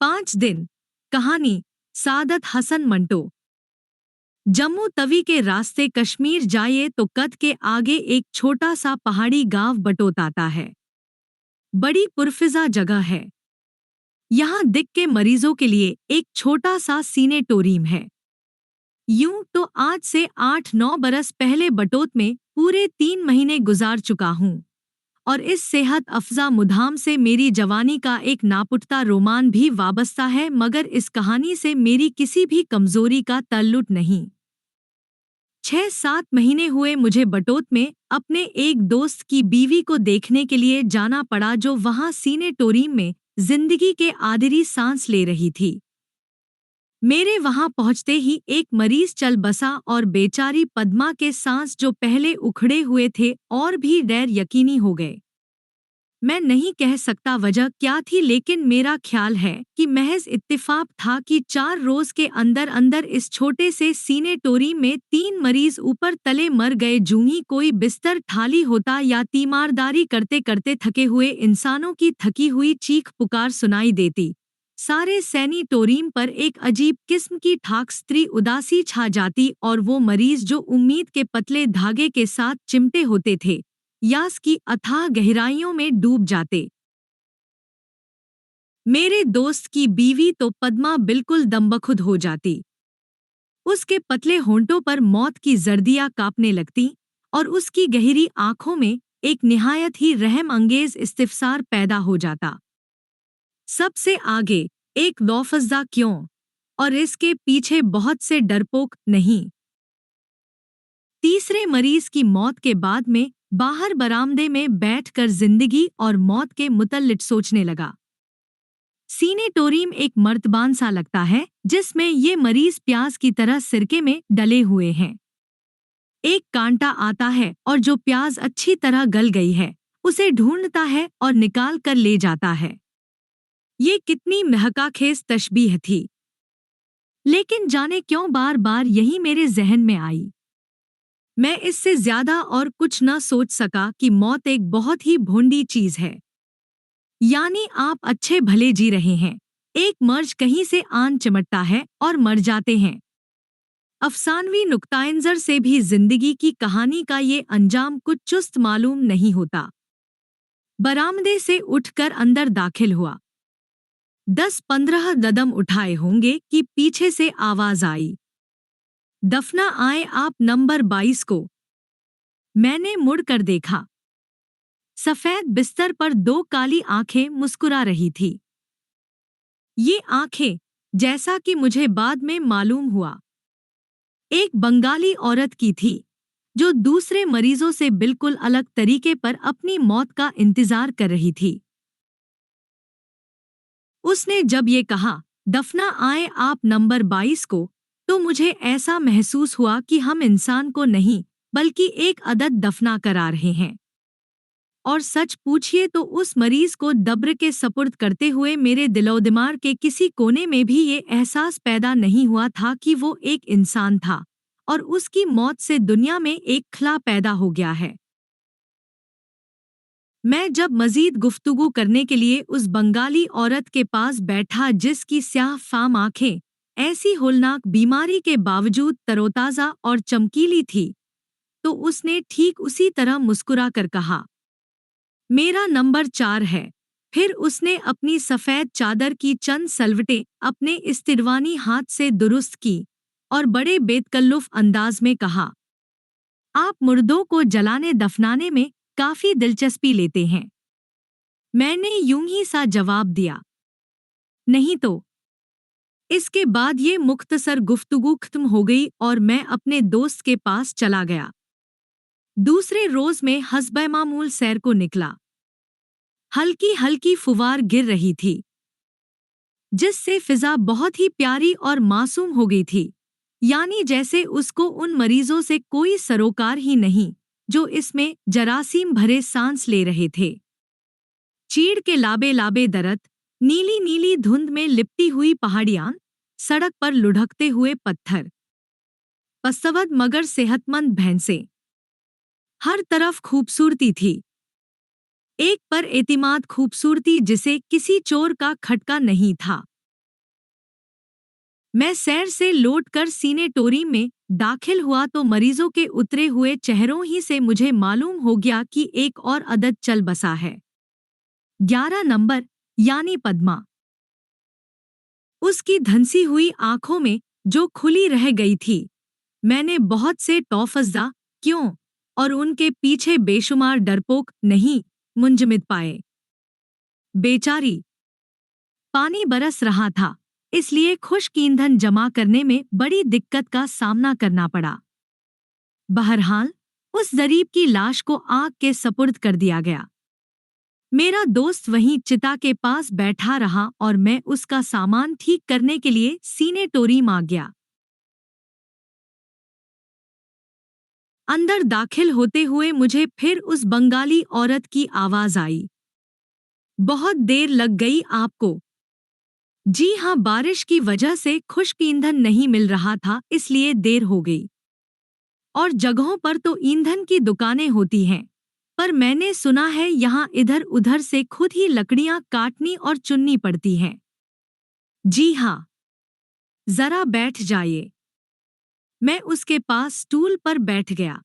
5 दिन। कहानी सादत हसन मंटो। जम्मू तवी के रास्ते कश्मीर जाइए तो कद के आगे एक छोटा सा पहाड़ी गांव बटोत आता है। बड़ी पुरफिजा जगह है। यहाँ दिक के मरीजों के लिए एक छोटा सा सीनेटोरियम है। यूं तो आज से 8-9 बरस पहले बटोत में पूरे 3 महीने गुजार चुका हूँ और इस सेहत अफजा मुधाम से मेरी जवानी का एक नापुटता रोमान भी वाबस्ता है, मगर इस कहानी से मेरी किसी भी कमजोरी का ताल्लुक नहीं। 6-7 महीने हुए मुझे बटोत में अपने एक दोस्त की बीवी को देखने के लिए जाना पड़ा, जो वहां सीनेटोरियम में जिंदगी के आखिरी सांस ले रही थी। मेरे वहां पहुंचते ही एक मरीज चल बसा और बेचारी पद्मा के सांस जो पहले उखड़े हुए थे और भी गैर यकीनी हो गए। मैं नहीं कह सकता वजह क्या थी, लेकिन मेरा ख्याल है कि महज इत्तेफाक था कि 4 रोज के अंदर अंदर इस छोटे से सीनेटोरियम में 3 मरीज ऊपर तले मर गए। जूं ही कोई बिस्तर खाली होता या तीमारदारी करते करते थके हुए इंसानों की थकी हुई चीख पुकार सुनाई देती, सारे सैनिटोरियम पर एक अजीब किस्म की ठाकस्त्री उदासी छा जाती और वो मरीज जो उम्मीद के पतले धागे के साथ चिमटे होते थे, यास की अथाह गहराइयों में डूब जाते। मेरे दोस्त की बीवी तो पद्मा बिल्कुल दमबखुद हो जाती। उसके पतले होंठों पर मौत की जर्दियां कांपने लगती और उसकी गहरी आंखों में एक निहायत ही रहम अंगेज इस्तिफसार पैदा हो जाता। सबसे आगे एक लौफज़ा क्यों और इसके पीछे बहुत से डरपोक नहीं। तीसरे मरीज की मौत के बाद में बाहर बरामदे में बैठकर जिंदगी और मौत के मुतल्लिक सोचने लगा। सीनेटोरियम एक मर्तबान सा लगता है जिसमें ये मरीज प्याज की तरह सिरके में डले हुए हैं। एक कांटा आता है और जो प्याज अच्छी तरह गल गई है उसे ढूंढता है और निकाल कर ले जाता है। ये कितनी महकाखेज तशबीह थी, लेकिन जाने क्यों बार बार यही मेरे जहन में आई। मैं इससे ज्यादा और कुछ न सोच सका कि मौत एक बहुत ही भोंडी चीज है। यानी आप अच्छे भले जी रहे हैं, एक मर्ज कहीं से आन चिमटता है और मर जाते हैं। अफसानवी नुक्ताइनजर से भी जिंदगी की कहानी का ये अंजाम कुछ चुस्त मालूम नहीं होता। बरामदे से उठकर अंदर दाखिल हुआ। 10-15 कदम उठाए होंगे कि पीछे से आवाज आई, दफना आए आप नंबर 22 को। मैंने मुड़कर देखा। सफेद बिस्तर पर 2 काली आंखें मुस्कुरा रही थी। ये आंखें, जैसा कि मुझे बाद में मालूम हुआ, एक बंगाली औरत की थी जो दूसरे मरीजों से बिल्कुल अलग तरीके पर अपनी मौत का इंतजार कर रही थी। उसने जब ये कहा, दफना आए आप नंबर 22 को, तो मुझे ऐसा महसूस हुआ कि हम इंसान को नहीं बल्कि एक अदद दफना करा रहे हैं। और सच पूछिए तो उस मरीज को दब्र के सपुर्द करते हुए मेरे दिलो-दिमाग के किसी कोने में भी ये एहसास पैदा नहीं हुआ था कि वो एक इंसान था और उसकी मौत से दुनिया में एक खला पैदा हो गया है। मैं जब मजीद गुफ्तगू करने के लिए उस बंगाली औरत के पास बैठा जिसकी स्याह फाम आंखें ऐसी होलनाक बीमारी के बावजूद तरोताज़ा और चमकीली थी, तो उसने ठीक उसी तरह मुस्कुरा कर कहा, मेरा नंबर 4 है। फिर उसने अपनी सफ़ेद चादर की चंद सलवटें अपने इस्तिरवानी हाथ से दुरुस्त की और बड़े बेतकल्लुफ़ अंदाज में कहा, आप मुर्दों को जलाने दफनाने में काफ़ी दिलचस्पी लेते हैं। मैंने यूं ही सा जवाब दिया, नहीं तो। इसके बाद ये मुख्तसर गुफ्तगू खत्म हो गई और मैं अपने दोस्त के पास चला गया। दूसरे रोज में हस्बे मामूल सैर को निकला। हल्की हल्की फुवार गिर रही थी, जिससे फिजा बहुत ही प्यारी और मासूम हो गई थी, यानी जैसे उसको उन मरीजों से कोई सरोकार ही नहीं जो इसमें जरासीम भरे सांस ले रहे थे। चीड़ के लाबे लाबे दरख्त, नीली नीली धुंध में लिपटी हुई पहाड़ियां, सड़क पर लुढ़कते हुए पत्थर, पस्तवद मगर सेहतमंद भैंसें, हर तरफ खूबसूरती थी। एक पर एतिमाद खूबसूरती जिसे किसी चोर का खटका नहीं था। मैं सैर से लौटकर सीनेटोरियम में दाखिल हुआ तो मरीजों के उतरे हुए चेहरों ही से मुझे मालूम हो गया कि एक और अदद चल बसा है। 11 नंबर यानी पद्मा। उसकी धंसी हुई आंखों में जो खुली रह गई थी, मैंने बहुत से तौफज़दा क्यों और उनके पीछे बेशुमार डरपोक नहीं मुंजमद पाए। बेचारी, पानी बरस रहा था, इसलिए खुश्क ईंधन जमा करने में बड़ी दिक्कत का सामना करना पड़ा। बहरहाल, उस जरीब की लाश को आग के सपुर्द कर दिया गया। मेरा दोस्त वहीं चिता के पास बैठा रहा और मैं उसका सामान ठीक करने के लिए सीनेटोरियम आ गया। अंदर दाखिल होते हुए मुझे फिर उस बंगाली औरत की आवाज आई। बहुत देर लग गई आपको। जी हाँ, बारिश की वजह से खुश्क ईंधन नहीं मिल रहा था, इसलिए देर हो गई। और जगहों पर तो ईंधन की दुकानें होती हैं, पर मैंने सुना है यहाँ इधर उधर से खुद ही लकड़ियाँ काटनी और चुननी पड़ती हैं। जी हाँ, जरा बैठ जाइए। मैं उसके पास स्टूल पर बैठ गया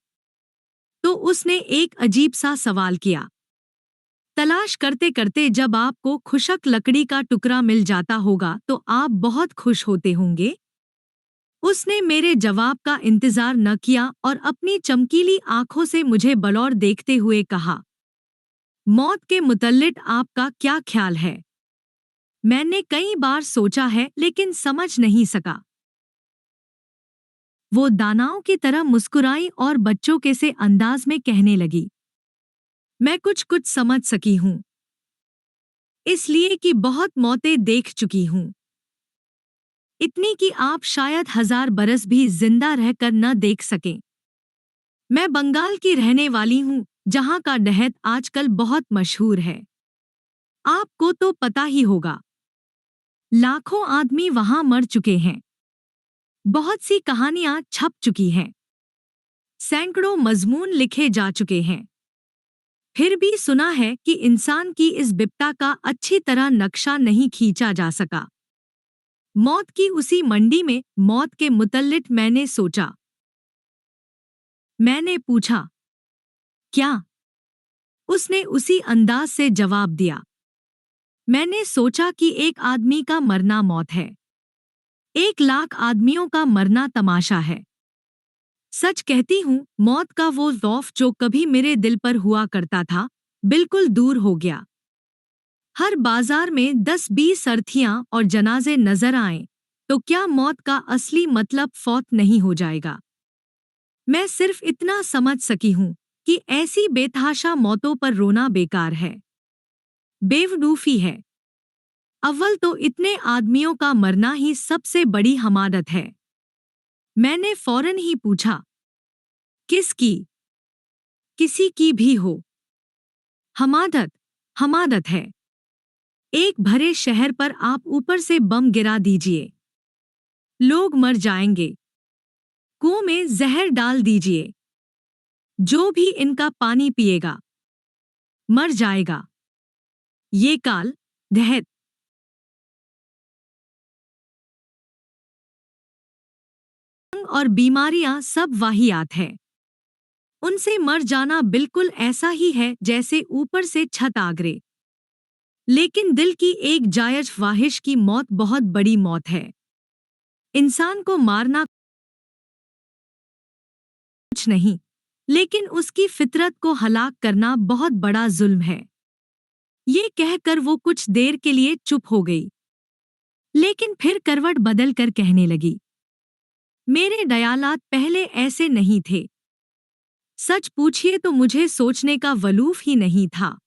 तो उसने एक अजीब सा सवाल किया। तलाश करते करते जब आपको खुशक लकड़ी का टुकड़ा मिल जाता होगा तो आप बहुत खुश होते होंगे। उसने मेरे जवाब का इंतजार न किया और अपनी चमकीली आंखों से मुझे बलौर देखते हुए कहा, मौत के मुतल्लिक आपका क्या ख्याल है? मैंने कई बार सोचा है लेकिन समझ नहीं सका। वो दानाओं की तरह मुस्कुराई और बच्चों के से अंदाज में कहने लगी, मैं कुछ कुछ समझ सकी हूँ, इसलिए कि बहुत मौतें देख चुकी हूँ। इतनी कि आप शायद 1000 बरस भी जिंदा रहकर न देख सकें। मैं बंगाल की रहने वाली हूँ, जहाँ का डहत आजकल बहुत मशहूर है। आपको तो पता ही होगा। लाखों आदमी वहाँ मर चुके हैं। बहुत सी कहानियाँ छप चुकी हैं। सैकड़ों मजमून लिखे जा चुके हैं। फिर भी सुना है कि इंसान की इस विपदा का अच्छी तरह नक्शा नहीं खींचा जा सका। मौत की उसी मंडी में मौत के मुतल्लिक मैंने सोचा। मैंने पूछा, क्या? उसने उसी अंदाज से जवाब दिया। मैंने सोचा कि एक आदमी का मरना मौत है, 1 लाख आदमियों का मरना तमाशा है। सच कहती हूँ, मौत का वो ज़ौफ़ जो कभी मेरे दिल पर हुआ करता था, बिल्कुल दूर हो गया। हर बाजार में 10-20 अर्थियां और जनाजे नजर आएं, तो क्या मौत का असली मतलब फौत नहीं हो जाएगा? मैं सिर्फ इतना समझ सकी हूँ कि ऐसी बेतहाशा मौतों पर रोना बेकार है, बेवकूफी है। अव्वल तो इतने आदमियों का मरना ही सबसे बड़ी हमादत है। मैंने फौरन ही पूछा, किसकी? किसी की भी हो, हमादत हमादत है। एक भरे शहर पर आप ऊपर से बम गिरा दीजिए, लोग मर जाएंगे। कुओं में जहर डाल दीजिए, जो भी इनका पानी पिएगा मर जाएगा। ये काल, दहत और बीमारियां सब वाहियात है। उनसे मर जाना बिल्कुल ऐसा ही है जैसे ऊपर से छत आ गिरे। लेकिन दिल की एक जायज ख्वाहिश की मौत बहुत बड़ी मौत है। इंसान को मारना कुछ नहीं, लेकिन उसकी फितरत को हलाक करना बहुत बड़ा जुल्म है। ये कहकर वो कुछ देर के लिए चुप हो गई, लेकिन फिर करवट बदल कर कहने लगी, मेरे ख्यालात पहले ऐसे नहीं थे। सच पूछिए तो मुझे सोचने का वलूफ ही नहीं था।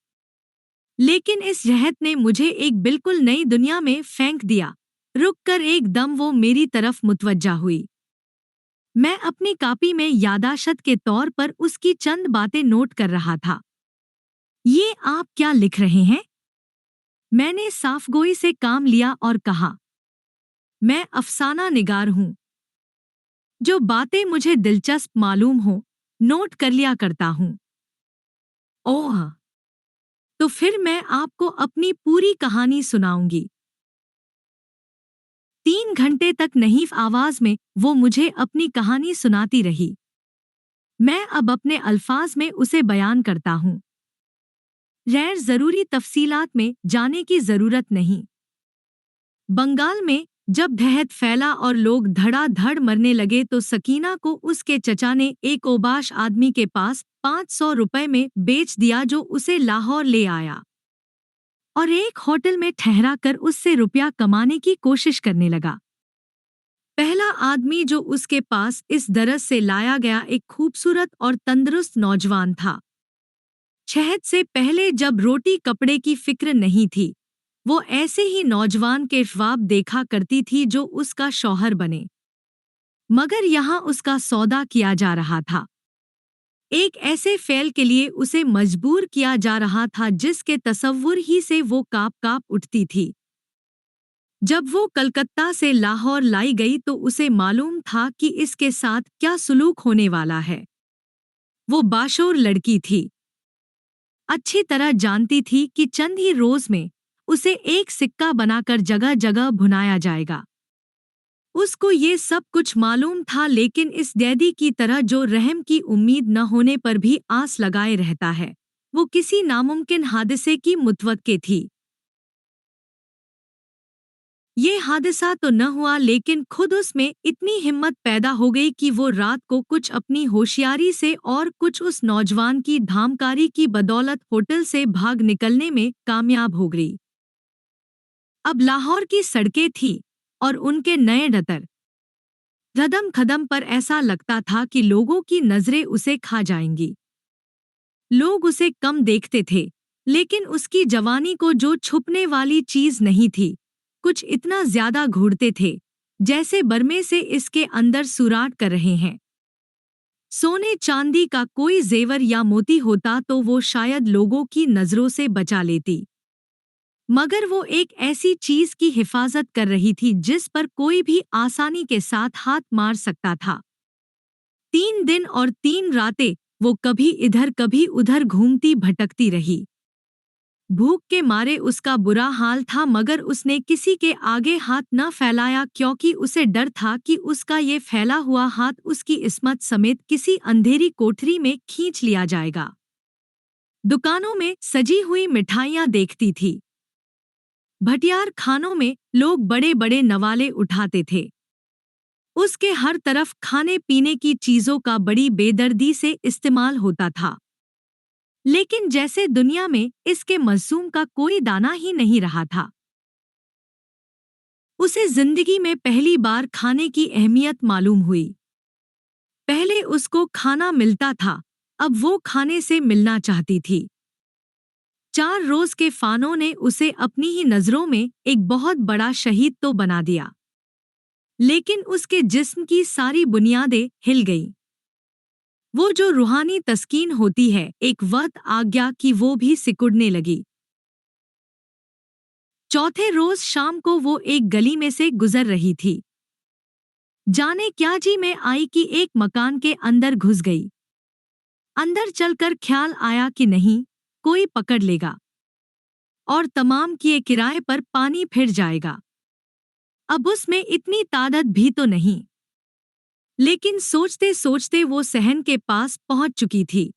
लेकिन इस जहत ने मुझे एक बिल्कुल नई दुनिया में फेंक दिया। रुककर एकदम वो मेरी तरफ मुतवज्जा हुई। मैं अपनी कॉपी में यादाश्त के तौर पर उसकी चंद बातें नोट कर रहा था। ये आप क्या लिख रहे हैं? मैंने साफगोई से काम लिया और कहा, मैं अफसाना निगार हूँ। जो बातें मुझे दिलचस्प मालूम हो, नोट कर लिया करता हूँ। ओह! तो फिर मैं आपको अपनी पूरी कहानी सुनाऊंगी। 3 3 घंटे तक नहीफ आवाज में वो मुझे अपनी कहानी सुनाती रही। मैं अब अपने अल्फाज में उसे बयान करता हूँ। गैर जरूरी तफसीलात में जाने की जरूरत नहीं। बंगाल में जब दहत फैला और लोग धड़ाधड़ मरने लगे तो सकीना को उसके चचा ने एक ओबाश आदमी के पास 500 रुपए में बेच दिया, जो उसे लाहौर ले आया और एक होटल में ठहरा कर उससे रुपया कमाने की कोशिश करने लगा। पहला आदमी जो उसके पास इस दरस से लाया गया एक खूबसूरत और तंदुरुस्त नौजवान था। शहद से पहले जब रोटी कपड़े की फिक्र नहीं थी, वो ऐसे ही नौजवान के ख्वाब देखा करती थी जो उसका शौहर बने। मगर यहाँ उसका सौदा किया जा रहा था। एक ऐसे फेल के लिए उसे मजबूर किया जा रहा था जिसके तसव्वुर ही से वो काँप काँप उठती थी। जब वो कलकत्ता से लाहौर लाई गई तो उसे मालूम था कि इसके साथ क्या सुलूक होने वाला है। वो बाशोर लड़की थी, अच्छी तरह जानती थी कि चंद ही रोज में उसे एक सिक्का बनाकर जगह जगह भुनाया जाएगा। उसको ये सब कुछ मालूम था, लेकिन इस कैदी की तरह जो रहम की उम्मीद न होने पर भी आस लगाए रहता है, वो किसी नामुमकिन हादसे की मुतवक्के थी। ये हादसा तो न हुआ, लेकिन खुद उसमें इतनी हिम्मत पैदा हो गई कि वो रात को कुछ अपनी होशियारी से और कुछ उस नौजवान की धामकारी की बदौलत होटल से भाग निकलने में कामयाब हो गई। अब लाहौर की सड़कें थीं और उनके नए डतर कदम कदम पर ऐसा लगता था कि लोगों की नजरें उसे खा जाएंगी। लोग उसे कम देखते थे, लेकिन उसकी जवानी को जो छुपने वाली चीज नहीं थी, कुछ इतना ज्यादा घूरते थे जैसे बरमे से इसके अंदर सुराट कर रहे हैं। सोने चांदी का कोई जेवर या मोती होता तो वो शायद लोगों की नजरों से बचा लेती, मगर वो एक ऐसी चीज की हिफाजत कर रही थी जिस पर कोई भी आसानी के साथ हाथ मार सकता था। 3 दिन और 3 रातें वो कभी इधर कभी उधर घूमती भटकती रही। भूख के मारे उसका बुरा हाल था, मगर उसने किसी के आगे हाथ न फैलाया क्योंकि उसे डर था कि उसका ये फैला हुआ हाथ उसकी इस्मत समेत किसी अंधेरी कोठरी में खींच लिया जाएगा। दुकानों में सजी हुई मिठाइयाँ देखती थी। भटियार खानों में लोग बड़े बड़े नवाले उठाते थे। उसके हर तरफ खाने पीने की चीजों का बड़ी बेदर्दी से इस्तेमाल होता था, लेकिन जैसे दुनिया में इसके मज़सूम का कोई दाना ही नहीं रहा था। उसे जिंदगी में पहली बार खाने की अहमियत मालूम हुई। पहले उसको खाना मिलता था, अब वो खाने से मिलना चाहती थी। 4 रोज के फानों ने उसे अपनी ही नजरों में एक बहुत बड़ा शहीद तो बना दिया, लेकिन उसके जिस्म की सारी बुनियादें हिल गईं। वो जो रूहानी तस्कीन होती है, एक वक्त आ गया कि वो भी सिकुड़ने लगी। चौथे रोज शाम को वो एक गली में से गुजर रही थी। जाने क्या जी में आई कि एक मकान के अंदर घुस गई। अंदर चलकर ख्याल आया कि नहीं, कोई पकड़ लेगा और तमाम किए किराए पर पानी फिर जाएगा। अब उसमें इतनी ताकत भी तो नहीं। लेकिन सोचते सोचते वो सहन के पास पहुंच चुकी थी।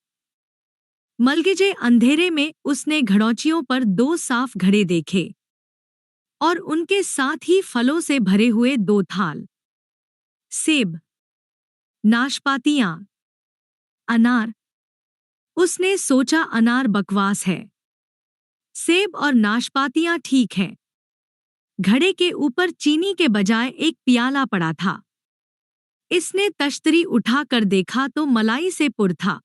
मलगजे अंधेरे में उसने घड़ौचियों पर 2 साफ घड़े देखे और उनके साथ ही फलों से भरे हुए 2 थाल, सेब, नाशपातियां, अनार। उसने सोचा अनार बकवास है, सेब और नाशपातियां ठीक हैं। घड़े के ऊपर चीनी के बजाय एक प्याला पड़ा था। इसने तश्तरी उठाकर देखा तो मलाई से पुर था।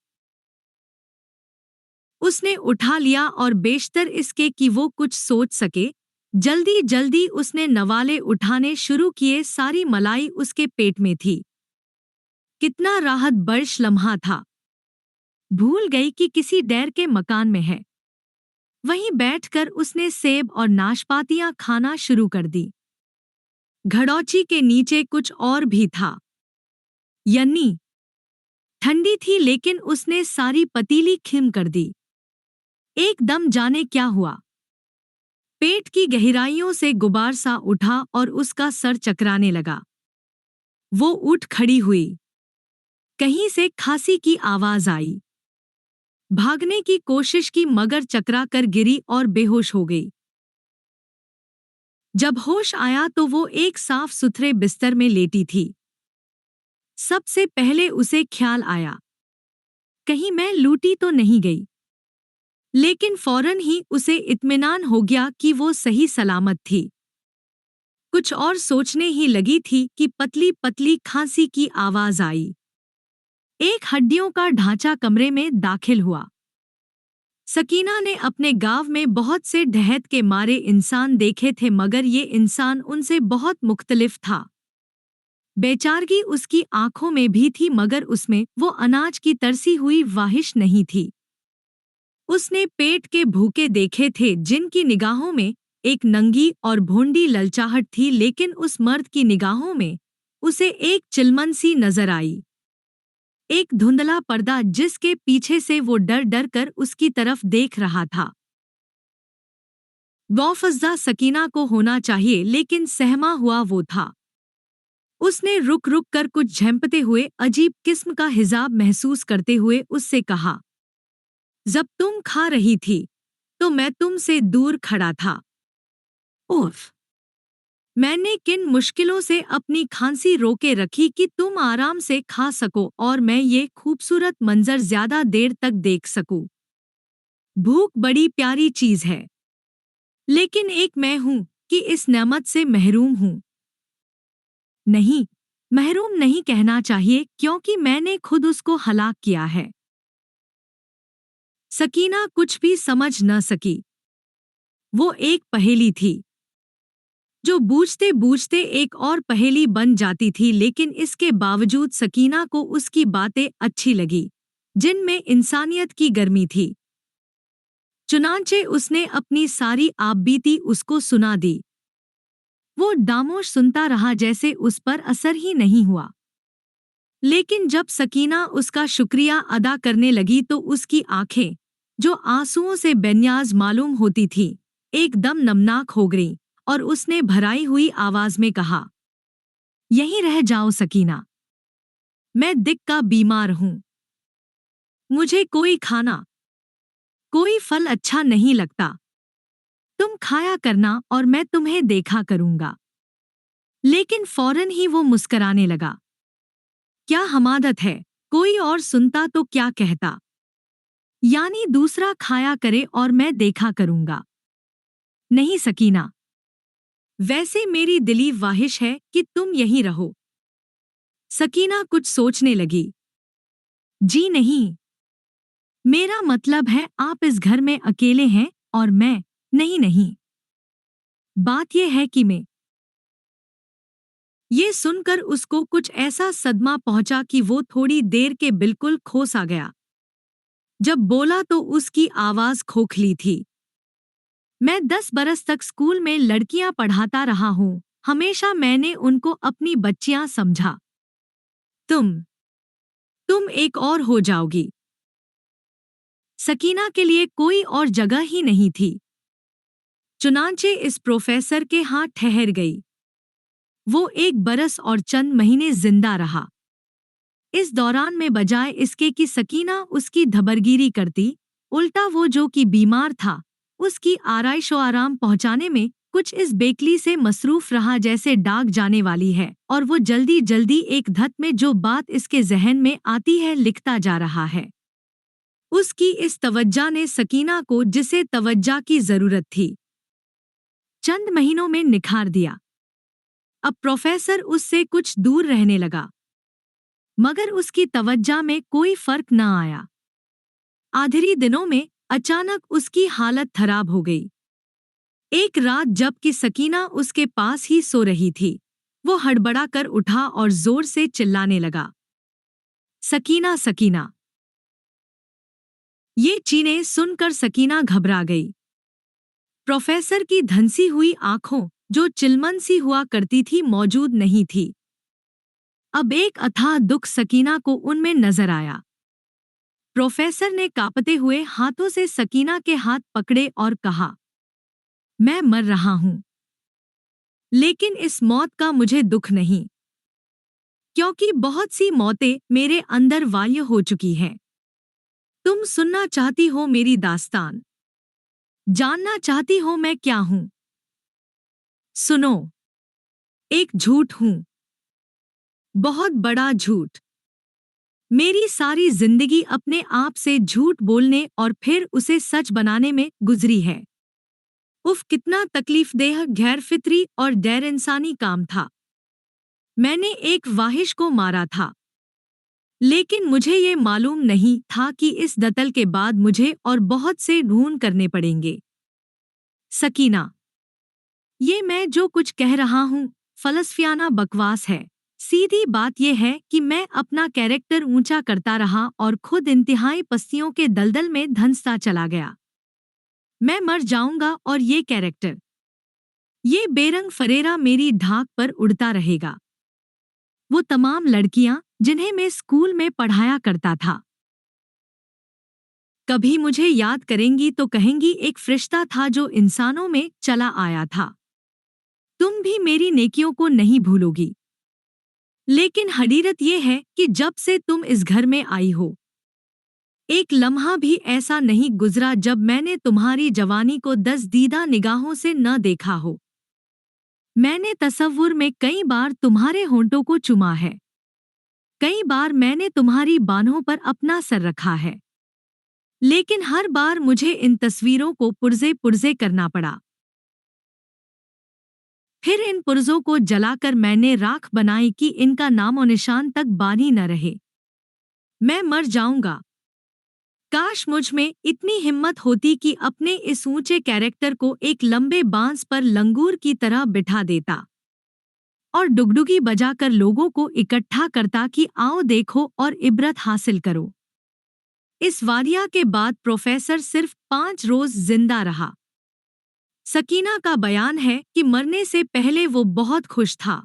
उसने उठा लिया और बेशतर इसके कि वो कुछ सोच सके, जल्दी जल्दी उसने नवाले उठाने शुरू किए। सारी मलाई उसके पेट में थी। कितना राहत बख्श लम्हा था। भूल गई कि किसी डैर के मकान में है। वहीं बैठकर उसने सेब और नाशपातियां खाना शुरू कर दी। घड़ौची के नीचे कुछ और भी था। यन्नी ठंडी थी, लेकिन उसने सारी पतीली खिम कर दी। एकदम जाने क्या हुआ, पेट की गहराइयों से गुबार सा उठा और उसका सर चकराने लगा। वो उठ खड़ी हुई। कहीं से खांसी की आवाज आई। भागने की कोशिश की मगर चकरा कर गिरी और बेहोश हो गई। जब होश आया तो वो एक साफ सुथरे बिस्तर में लेटी थी। सबसे पहले उसे ख्याल आया, कहीं मैं लूटी तो नहीं गई। लेकिन फौरन ही उसे इत्मीनान हो गया कि वो सही सलामत थी। कुछ और सोचने ही लगी थी कि पतली पतली खांसी की आवाज आई। एक हड्डियों का ढांचा कमरे में दाखिल हुआ। सकीना ने अपने गांव में बहुत से ढहत के मारे इंसान देखे थे मगर ये इंसान उनसे बहुत मुख्तलिफ था। बेचारगी उसकी आंखों में भी थी मगर उसमें वो अनाज की तरसी हुई वाहिश नहीं थी। उसने पेट के भूखे देखे थे जिनकी निगाहों में एक नंगी और भोंडी ललचाहट थी, लेकिन उस मर्द की निगाहों में उसे एक चिलमन सी नजर आई। एक धुंधला पर्दा जिसके पीछे से वो डर डर कर उसकी तरफ देख रहा था। वौफज़ा सकीना को होना चाहिए लेकिन सहमा हुआ वो था। उसने रुक रुक कर कुछ झंपते हुए अजीब किस्म का हिजाब महसूस करते हुए उससे कहा, जब तुम खा रही थी तो मैं तुमसे दूर खड़ा था। उफ! मैंने किन मुश्किलों से अपनी खांसी रोके रखी कि तुम आराम से खा सको और मैं ये खूबसूरत मंजर ज्यादा देर तक देख सकूं। भूख बड़ी प्यारी चीज है, लेकिन एक मैं हूं कि इस नेमत से महरूम हूं। नहीं, महरूम नहीं कहना चाहिए क्योंकि मैंने खुद उसको हलाक किया है। सकीना कुछ भी समझ न सकी। वो एक पहेली थी जो बूझते बूझते एक और पहेली बन जाती थी, लेकिन इसके बावजूद सकीना को उसकी बातें अच्छी लगी जिनमें इंसानियत की गर्मी थी। चुनांचे उसने अपनी सारी आपबीती उसको सुना दी। वो डामोश सुनता रहा जैसे उस पर असर ही नहीं हुआ। लेकिन जब सकीना उसका शुक्रिया अदा करने लगी तो उसकी आंखें, जो आंसुओं से बेन्याज मालूम होती थीं, एकदम नमनाक हो गईं और उसने भराई हुई आवाज में कहा, यहीं रह जाओ सकीना। मैं दिक का बीमार हूं। मुझे कोई खाना, कोई फल अच्छा नहीं लगता। तुम खाया करना और मैं तुम्हें देखा करूंगा। लेकिन फौरन ही वो मुस्कराने लगा। क्या हमादत है, कोई और सुनता तो क्या कहता। यानी दूसरा खाया करे और मैं देखा करूंगा। नहीं सकीना, वैसे मेरी दिली ख्वाहिश है कि तुम यहीं रहो। सकीना कुछ सोचने लगी। जी नहीं, मेरा मतलब है आप इस घर में अकेले हैं और मैं नहीं। नहीं, बात यह है कि मैं। ये सुनकर उसको कुछ ऐसा सदमा पहुंचा कि वो थोड़ी देर के बिल्कुल खो सा गया। जब बोला तो उसकी आवाज खोखली थी। मैं 10 बरस तक स्कूल में लड़कियां पढ़ाता रहा हूं। हमेशा मैंने उनको अपनी बच्चियां समझा। तुम एक और हो जाओगी। सकीना के लिए कोई और जगह ही नहीं थी। चुनांचे इस प्रोफेसर के हाथ ठहर गई। वो 1 बरस और चंद महीने जिंदा रहा। इस दौरान में बजाय इसके कि सकीना उसकी धबरगिरी करती, उल्टा वो जो कि बीमार था उसकी आराइशो आराम पहुंचाने में कुछ इस बेकली से मसरूफ रहा जैसे डाक जाने वाली है और वो जल्दी जल्दी एक धत में जो बात इसके जहन में आती है लिखता जा रहा है। उसकी इस तवज्जा ने सकीना को जिसे तवज्जा की जरूरत थी चंद महीनों में निखार दिया। अब प्रोफेसर उससे कुछ दूर रहने लगा, मगर उसकी तवज्जा में कोई फर्क न आया। आखिरी दिनों में अचानक उसकी हालत खराब हो गई। एक रात जबकि सकीना उसके पास ही सो रही थी, वो हड़बड़ा कर उठा और जोर से चिल्लाने लगा, सकीना सकीना। ये चीनें सुनकर सकीना घबरा गई। प्रोफेसर की धंसी हुई आंखों, जो चिलमन सी हुआ करती थी, मौजूद नहीं थी। अब एक अथाह दुख सकीना को उनमें नजर आया। प्रोफेसर ने कांपते हुए हाथों से सकीना के हाथ पकड़े और कहा, मैं मर रहा हूँ, लेकिन इस मौत का मुझे दुख नहीं, क्योंकि बहुत सी मौतें मेरे अंदर वाल्य हो चुकी हैं। तुम सुनना चाहती हो मेरी दास्तान, जानना चाहती हो मैं क्या हूँ? सुनो, एक झूठ हूँ, बहुत बड़ा झूठ। मेरी सारी जिंदगी अपने आप से झूठ बोलने और फिर उसे सच बनाने में गुजरी है। उफ, कितना तकलीफदेह, गैर फितरी और गैर इंसानी काम था। मैंने एक वाहिश को मारा था, लेकिन मुझे ये मालूम नहीं था कि इस दतल के बाद मुझे और बहुत से ढूंढ करने पड़ेंगे। सकीना, ये मैं जो कुछ कह रहा हूँ फलसफियाना बकवास है। सीधी बात यह है कि मैं अपना कैरेक्टर ऊंचा करता रहा और खुद इंतहाई पस्तियों के दलदल में धंसता चला गया। मैं मर जाऊंगा और ये कैरेक्टर, ये बेरंग फरेरा मेरी ढाक पर उड़ता रहेगा। वो तमाम लड़कियां जिन्हें मैं स्कूल में पढ़ाया करता था, कभी मुझे याद करेंगी तो कहेंगी एक फरिश्ता था जो इंसानों में चला आया था। तुम भी मेरी नेकियों को नहीं भूलोगी। लेकिन हकीकत ये है कि जब से तुम इस घर में आई हो, एक लम्हा भी ऐसा नहीं गुजरा जब मैंने तुम्हारी जवानी को दसदीदा निगाहों से न देखा हो। मैंने तसव्वुर में कई बार तुम्हारे होंठों को चुमा है, कई बार मैंने तुम्हारी बाहों पर अपना सर रखा है, लेकिन हर बार मुझे इन तस्वीरों को पुर्जे पुर्जे करना पड़ा। फिर इन पुर्जों को जलाकर मैंने राख बनाई कि इनका नामो निशान तक बानी न रहे। मैं मर जाऊंगा। काश मुझ में इतनी हिम्मत होती कि अपने इस ऊंचे कैरेक्टर को एक लंबे बांस पर लंगूर की तरह बिठा देता और डुगडुगी बजाकर लोगों को इकट्ठा करता कि आओ देखो और इबरत हासिल करो। इस वारिया के बाद प्रोफेसर सिर्फ 5 रोज जिंदा रहा। सकीना का बयान है कि मरने से पहले वो बहुत खुश था।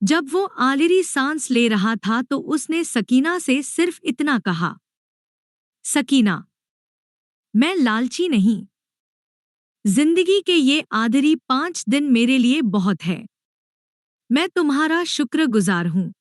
जब वो आखिरी सांस ले रहा था तो उसने सकीना से सिर्फ इतना कहा, सकीना, मैं लालची नहीं। जिंदगी के ये आखिरी 5 दिन मेरे लिए बहुत है। मैं तुम्हारा शुक्रगुजार हूँ।